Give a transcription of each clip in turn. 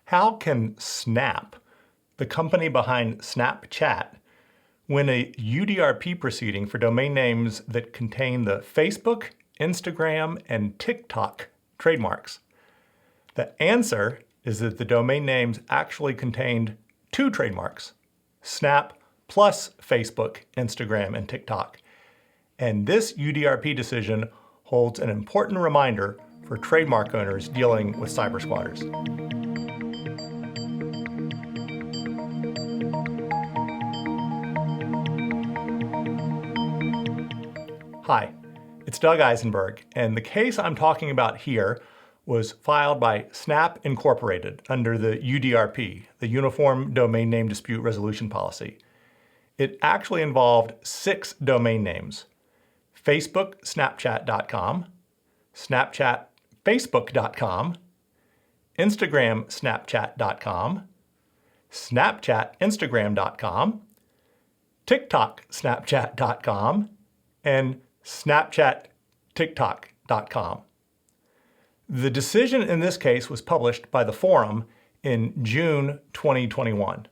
How can Snap, the company behind Snapchat, win a UDRP proceeding for domain names that contain the Facebook, Instagram, and TikTok trademarks? The answer is that the domain names actually contained two trademarks, Snap plus Facebook, Instagram, and TikTok. And this UDRP decision holds an important reminder for trademark owners dealing with cyber squatters. Hi, it's Doug Isenberg, and the case I'm talking about here was filed by Snap Incorporated under the UDRP, the Uniform Domain Name Dispute Resolution Policy. It actually involved 6 domain names: Facebook-Snapchat.com, Snapchat-Facebook.com, Instagram-Snapchat.com, Snapchat-Instagram.com, TikTok-Snapchat.com, and Snapchat-TikTok.com. The decision in this case was published by the Forum in June 2021.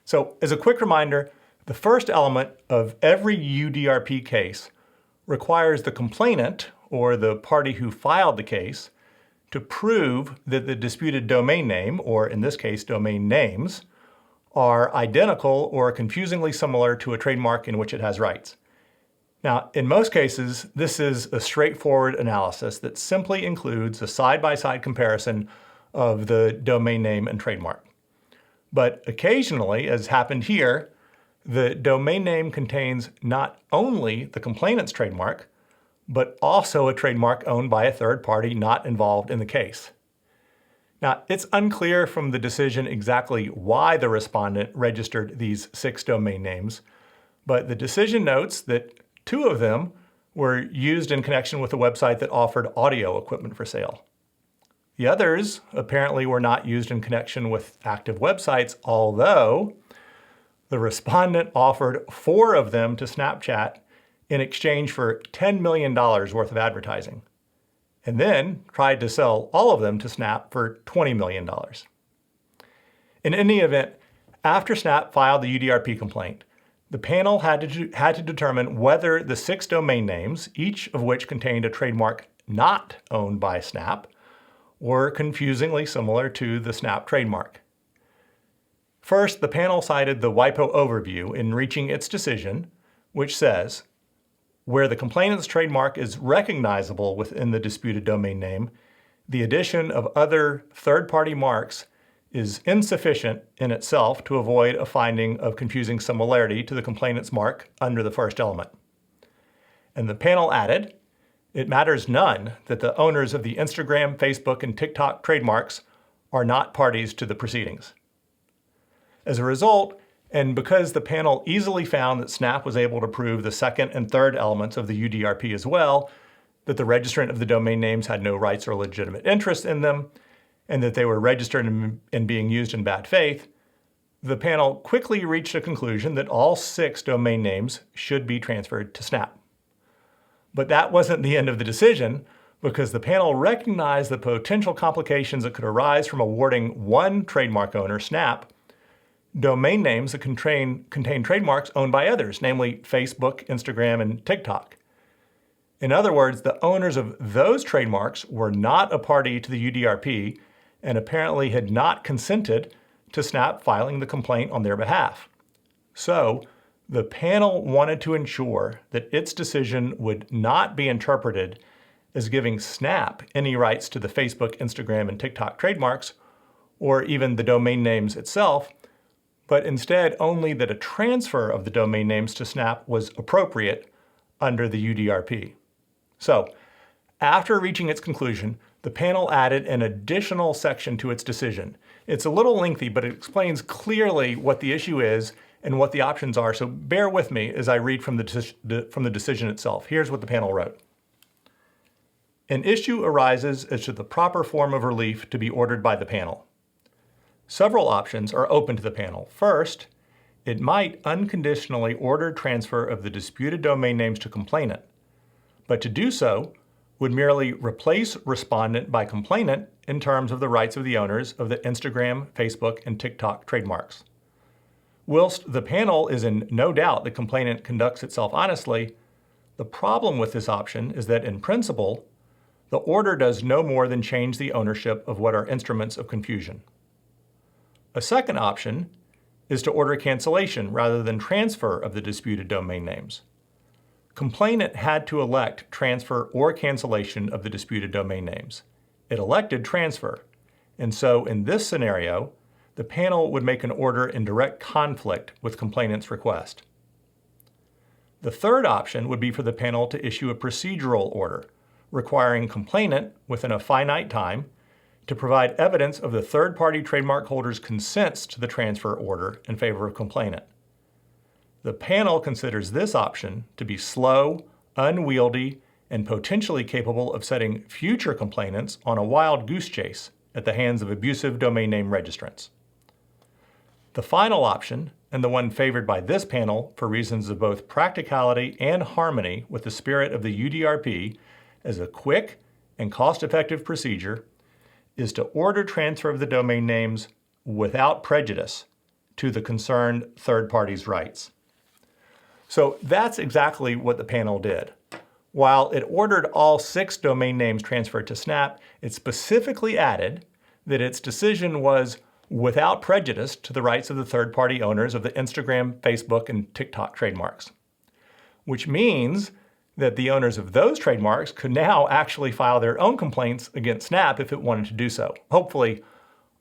So, as a quick reminder, the first element of every UDRP case requires the complainant, or the party who filed the case, to prove that the disputed domain name, or in this case, domain names, are identical or confusingly similar to a trademark in which it has rights. Now, in most cases, this is a straightforward analysis that simply includes a side-by-side comparison of the domain name and trademark. But occasionally, as happened here, the domain name contains not only the complainant's trademark, but also a trademark owned by a third party not involved in the case. Now, it's unclear from the decision exactly why the respondent registered these 6 domain names, but the decision notes that 2 of them were used in connection with a website that offered audio equipment for sale. The others apparently were not used in connection with active websites, although the respondent offered 4 of them to Snapchat in exchange for $10 million worth of advertising, and then tried to sell all of them to Snap for $20 million. In any event, after Snap filed the UDRP complaint, the panel had to determine whether the 6 domain names, each of which contained a trademark not owned by Snap, were confusingly similar to the Snap trademark. First, the panel cited the WIPO overview in reaching its decision, which says, where the complainant's trademark is recognizable within the disputed domain name, the addition of other third-party marks is insufficient in itself to avoid a finding of confusing similarity to the complainant's mark under the first element. And the panel added, it matters none that the owners of the Instagram, Facebook, and TikTok trademarks are not parties to the proceedings. As a result, and because the panel easily found that Snap was able to prove the second and third elements of the UDRP as well, that the registrant of the domain names had no rights or legitimate interest in them, and that they were registered and being used in bad faith, the panel quickly reached a conclusion that all 6 domain names should be transferred to Snap. But that wasn't the end of the decision, because the panel recognized the potential complications that could arise from awarding one trademark owner, Snap, domain names that contain trademarks owned by others, namely Facebook, Instagram, and TikTok. In other words, the owners of those trademarks were not a party to the UDRP and apparently had not consented to Snap filing the complaint on their behalf. So, the panel wanted to ensure that its decision would not be interpreted as giving Snap any rights to the Facebook, Instagram, and TikTok trademarks, or even the domain names itself, but instead only that a transfer of the domain names to Snap was appropriate under the UDRP. So, after reaching its conclusion, the panel added an additional section to its decision. It's a little lengthy, but it explains clearly what the issue is and what the options are, so bear with me as I read from the decision itself. Here's what the panel wrote. An issue arises as to the proper form of relief to be ordered by the panel. Several options are open to the panel. First, it might unconditionally order transfer of the disputed domain names to complainant, but to do so would merely replace respondent by complainant in terms of the rights of the owners of the Instagram, Facebook, and TikTok trademarks. Whilst the panel is in no doubt the complainant conducts itself honestly, the problem with this option is that in principle, the order does no more than change the ownership of what are instruments of confusion. A second option is to order cancellation rather than transfer of the disputed domain names. Complainant had to elect transfer or cancellation of the disputed domain names. It elected transfer, and so in this scenario, the panel would make an order in direct conflict with complainant's request. The third option would be for the panel to issue a procedural order, requiring complainant, within a finite time, to provide evidence of the third-party trademark holder's consents to the transfer order in favor of complainant. The panel considers this option to be slow, unwieldy, and potentially capable of setting future complainants on a wild goose chase at the hands of abusive domain name registrants. The final option, and the one favored by this panel for reasons of both practicality and harmony with the spirit of the UDRP as a quick and cost-effective procedure, is to order transfer of the domain names without prejudice to the concerned third party's rights. So that's exactly what the panel did. While it ordered all 6 domain names transferred to Snap, it specifically added that its decision was without prejudice to the rights of the third-party owners of the Instagram, Facebook, and TikTok trademarks, which means that the owners of those trademarks could now actually file their own complaints against Snap if it wanted to do so. Hopefully,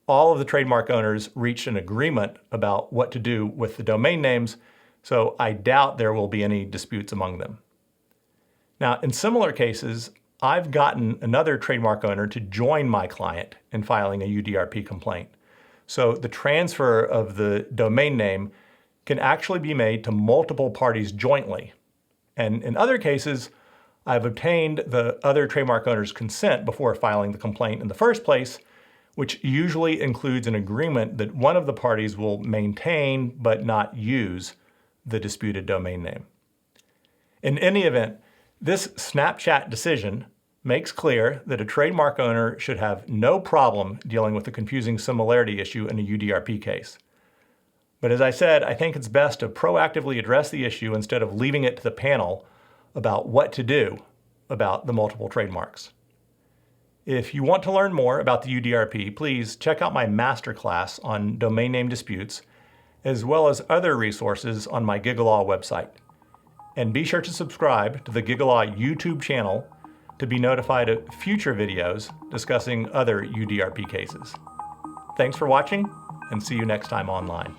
all of the trademark owners reached an agreement about what to do with the domain names, so I doubt there will be any disputes among them. Now, in similar cases, I've gotten another trademark owner to join my client in filing a UDRP complaint. So the transfer of the domain name can actually be made to multiple parties jointly. And in other cases, I've obtained the other trademark owner's consent before filing the complaint in the first place, which usually includes an agreement that one of the parties will maintain but not use the disputed domain name. In any event, this Snapchat decision makes clear that a trademark owner should have no problem dealing with the confusing similarity issue in a UDRP case. But as I said, I think it's best to proactively address the issue instead of leaving it to the panel about what to do about the multiple trademarks. If you want to learn more about the UDRP, please check out my masterclass on domain name disputes, as well as other resources on my GigaLaw website. And be sure to subscribe to the GigaLaw YouTube channel to be notified of future videos discussing other UDRP cases. Thanks for watching, and see you next time online.